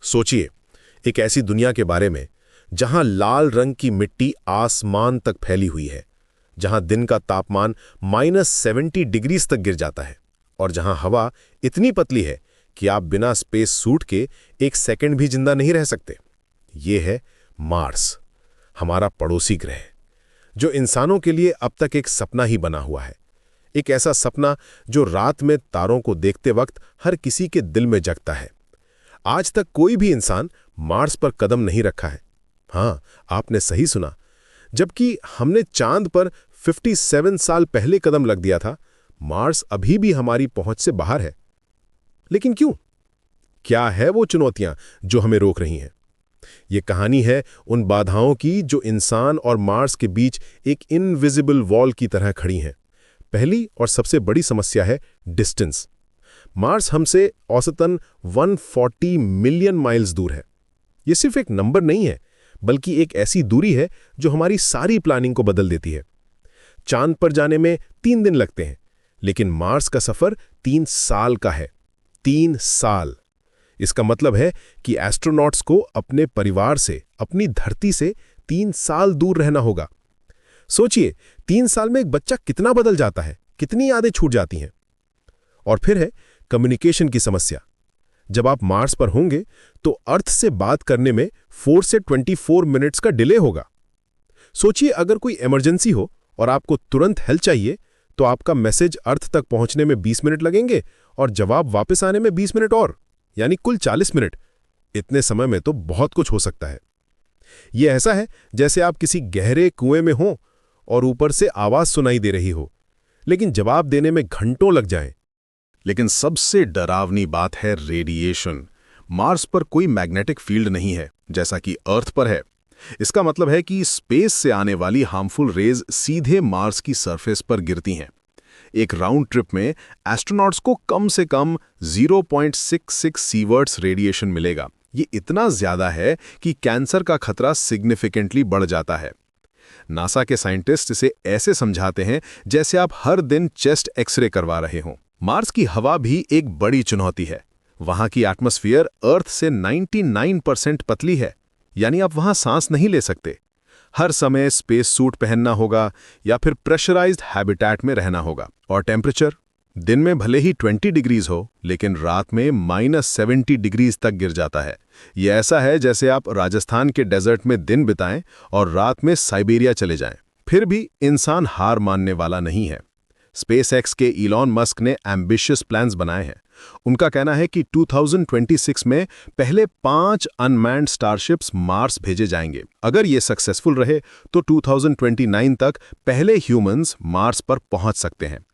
सोचिए, एक ऐसी दुनिया के बारे में जहां लाल रंग की मिट्टी आसमान तक फैली हुई है, जहां दिन का तापमान -70 डिग्री तक गिर जाता है और जहां हवा इतनी पतली है कि आप बिना स्पेस सूट के एक सेकंड भी जिंदा नहीं रह सकते। ये है मार्स, हमारा पड़ोसी ग्रह, जो इंसानों के लिए अब तक एक सपना ही बना हुआ है। एक ऐसा सपना जो रात में तारों को देखते वक्त हर किसी के दिल में जगता है। आज तक कोई भी इंसान मार्स पर कदम नहीं रखा है। हाँ, आपने सही सुना। जबकि हमने चांद पर 57 साल पहले कदम रख दिया था, मार्स अभी भी हमारी पहुंच से बाहर है। लेकिन क्यों? क्या है वो चुनौतियां जो हमें रोक रही हैं? ये कहानी है उन बाधाओं की जो इंसान और मार्स के बीच एक इनविजिबल वॉल की तरह खड़ी हैं। पहली और सबसे बड़ी समस्या है डिस्टेंस। मार्स हमसे औसतन 140 मिलियन माइल्स दूर है। ये सिर्फ एक नंबर नहीं है, बल्कि एक ऐसी दूरी है जो हमारी सारी प्लानिंग को बदल देती है। चांद पर जाने में 3 दिन लगते हैं, लेकिन मार्स का सफर 3 साल का है। 3 साल। इसका मतलब है कि एस्ट्रोनॉट्स को अपने परिवार से, अपनी धरती से 3 साल दूर रहना होगा। सोचिए, 3 साल में एक बच्चा कितना बदल जाता है, कितनी यादें छूट जाती हैं। और फिर है कम्युनिकेशन की समस्या। जब आप मार्स पर होंगे तो अर्थ से बात करने में 4 से 24 मिनट्स का डिले होगा। सोचिए, अगर कोई इमरजेंसी हो और आपको तुरंत हेल्प चाहिए, तो आपका मैसेज अर्थ तक पहुंचने में 20 मिनट लगेंगे और जवाब वापस आने में 20 मिनट और, यानी कुल 40 मिनट। इतने समय में तो बहुत कुछ हो सकता है। यह ऐसा है जैसे आप किसी गहरे कुएं में हों और ऊपर से आवाज सुनाई दे रही हो, लेकिन जवाब देने में घंटों लग जाएं। लेकिन सबसे डरावनी बात है रेडिएशन। मार्स पर कोई मैग्नेटिक फील्ड नहीं है, जैसा कि अर्थ पर है। इसका मतलब है कि स्पेस से आने वाली हार्मफुल रेज सीधे मार्स की सरफेस पर गिरती हैं। एक राउंड ट्रिप में एस्ट्रोनॉट्स को कम से कम 0.66 सीवर्ट्स रेडिएशन मिलेगा। ये इतना ज्यादा है कि कैंसर का खतरा सिग्निफिकेंटली बढ़ जाता है। नासा के साइंटिस्ट इसे ऐसे समझाते हैं जैसे आप हर दिन चेस्ट एक्सरे करवा रहे हों। मार्स की हवा भी एक बड़ी चुनौती है। वहां की एटमॉस्फेयर अर्थ से 99% पतली है, यानी आप वहां सांस नहीं ले सकते। हर समय स्पेस सूट पहनना होगा या फिर प्रेशराइज्ड हैबिटेट में रहना होगा। और टेम्परेचर दिन में भले ही 20 डिग्रीज हो, लेकिन रात में -70 डिग्रीज तक गिर जाता है। यह ऐसा है जैसे आप राजस्थान के डेजर्ट में दिन बिताएं और रात में साइबेरिया चले जाएं। फिर भी इंसान हार मानने वाला नहीं है। स्पेसएक्स के इलॉन मस्क ने एम्बिशियस प्लान्स बनाए हैं। उनका कहना है कि 2026 में पहले 5 अनमैन्ड स्टारशिप्स मार्स भेजे जाएंगे। अगर ये सक्सेसफुल रहे तो 2029 तक पहले ह्यूमंस मार्स पर पहुंच सकते हैं।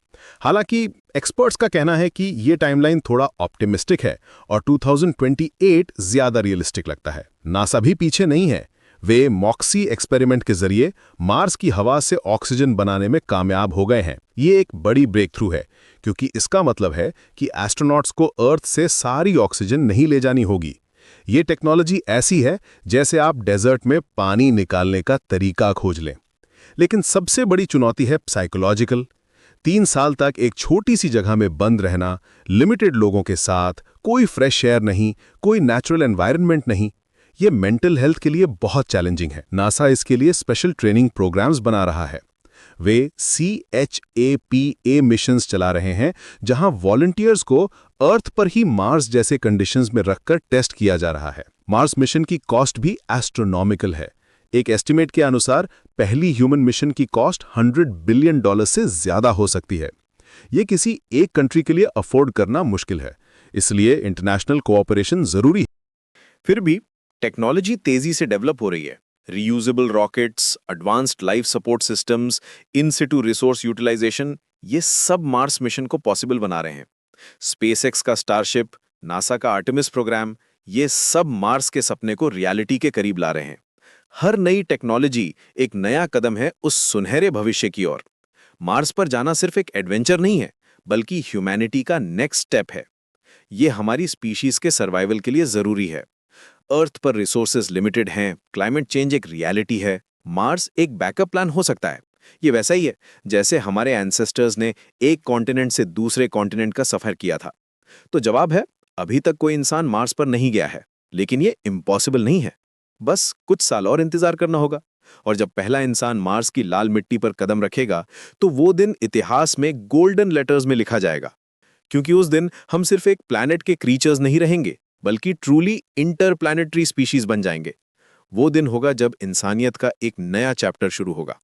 हालांकि एक्सपर्ट्स का कहना है कि ये टाइमलाइन थोड़ा ऑप्टिमिस्टिक है और 2028 ज्यादा रियलिस्टिक लगता है। नासा भी पीछे नहीं है। वे मॉक्सी एक्सपेरिमेंट के जरिए मार्स की हवा से ऑक्सीजन बनाने में कामयाब हो गए हैं। ये एक बड़ी ब्रेक थ्रू है, क्योंकि इसका मतलब है कि एस्ट्रोनॉट्स को अर्थ से सारी ऑक्सीजन नहीं ले जानी होगी। ये टेक्नोलॉजी ऐसी है जैसे आप डेजर्ट में पानी निकालने का तरीका खोज लें। लेकिन सबसे बड़ी चुनौती है साइकोलॉजिकल। 3 साल तक एक छोटी सी जगह में बंद रहना, लिमिटेड लोगों के साथ, कोई फ्रेश एयर नहीं, कोई नेचुरल एनवायरनमेंट नहीं। ये मेंटल हेल्थ के लिए बहुत चैलेंजिंग है। नासा इसके लिए स्पेशल ट्रेनिंग प्रोग्राम्स बना रहा है। वे CHAPA मिशंस चला रहे हैं, जहां वॉलंटियर्स को अर्थ पर ही मार्स जैसे कंडीशंस में रखकर टेस्ट किया जा रहा है। मार्स मिशन की कॉस्ट भी एस्ट्रोनॉमिकल है। एक एस्टिमेट के अनुसार पहली ह्यूमन मिशन की कॉस्ट $100 बिलियन से ज्यादा हो सकती है। ये किसी एक कंट्री के लिए अफोर्ड करना मुश्किल है, इसलिए इंटरनेशनल कोऑपरेशन जरूरी है। फिर भी टेक्नोलॉजी तेजी से डेवलप हो रही है। Reusable rockets, advanced life support systems, in situ resource utilization, ये सब मार्स मिशन को पॉसिबल बना रहे हैं। स्पेसएक्स का स्टारशिप, नासा का आर्टेमिस प्रोग्राम, ये सब मार्स के सपने को रियलिटी के करीब ला रहे हैं। हर नई टेक्नोलॉजी एक नया कदम है उस सुनहरे भविष्य की ओर। मार्स पर जाना सिर्फ एक एडवेंचर नहीं है, बल्कि ह्यूमैनिटी का नेक्स्ट स्टेप है। ये हमारी स्पीशीज के सर्वाइवल के लिए जरूरी है। अर्थ पर रिसोर्सेज लिमिटेड हैं, क्लाइमेट चेंज एक रियलिटी है, मार्स एक बैकअप प्लान हो सकता है। ये वैसा ही है जैसे हमारे एंसेस्टर्स ने एक कॉन्टिनेंट से दूसरे कॉन्टिनेंट का सफर किया था। तो जवाब है, अभी तक कोई इंसान मार्स पर नहीं गया है, लेकिन ये इम्पॉसिबल नहीं है। बस कुछ साल और इंतजार करना होगा, और जब पहला इंसान मार्स की लाल मिट्टी पर कदम रखेगा तो वो दिन इतिहास में गोल्डन लेटर्स में लिखा जाएगा, क्योंकि उस दिन हम सिर्फ एक प्लैनेट के क्रीचर्स नहीं रहेंगे, बल्कि ट्रूली इंटरप्लैनेटरी स्पीशीज बन जाएंगे। वो दिन होगा जब इंसानियत का एक नया चैप्टर शुरू होगा।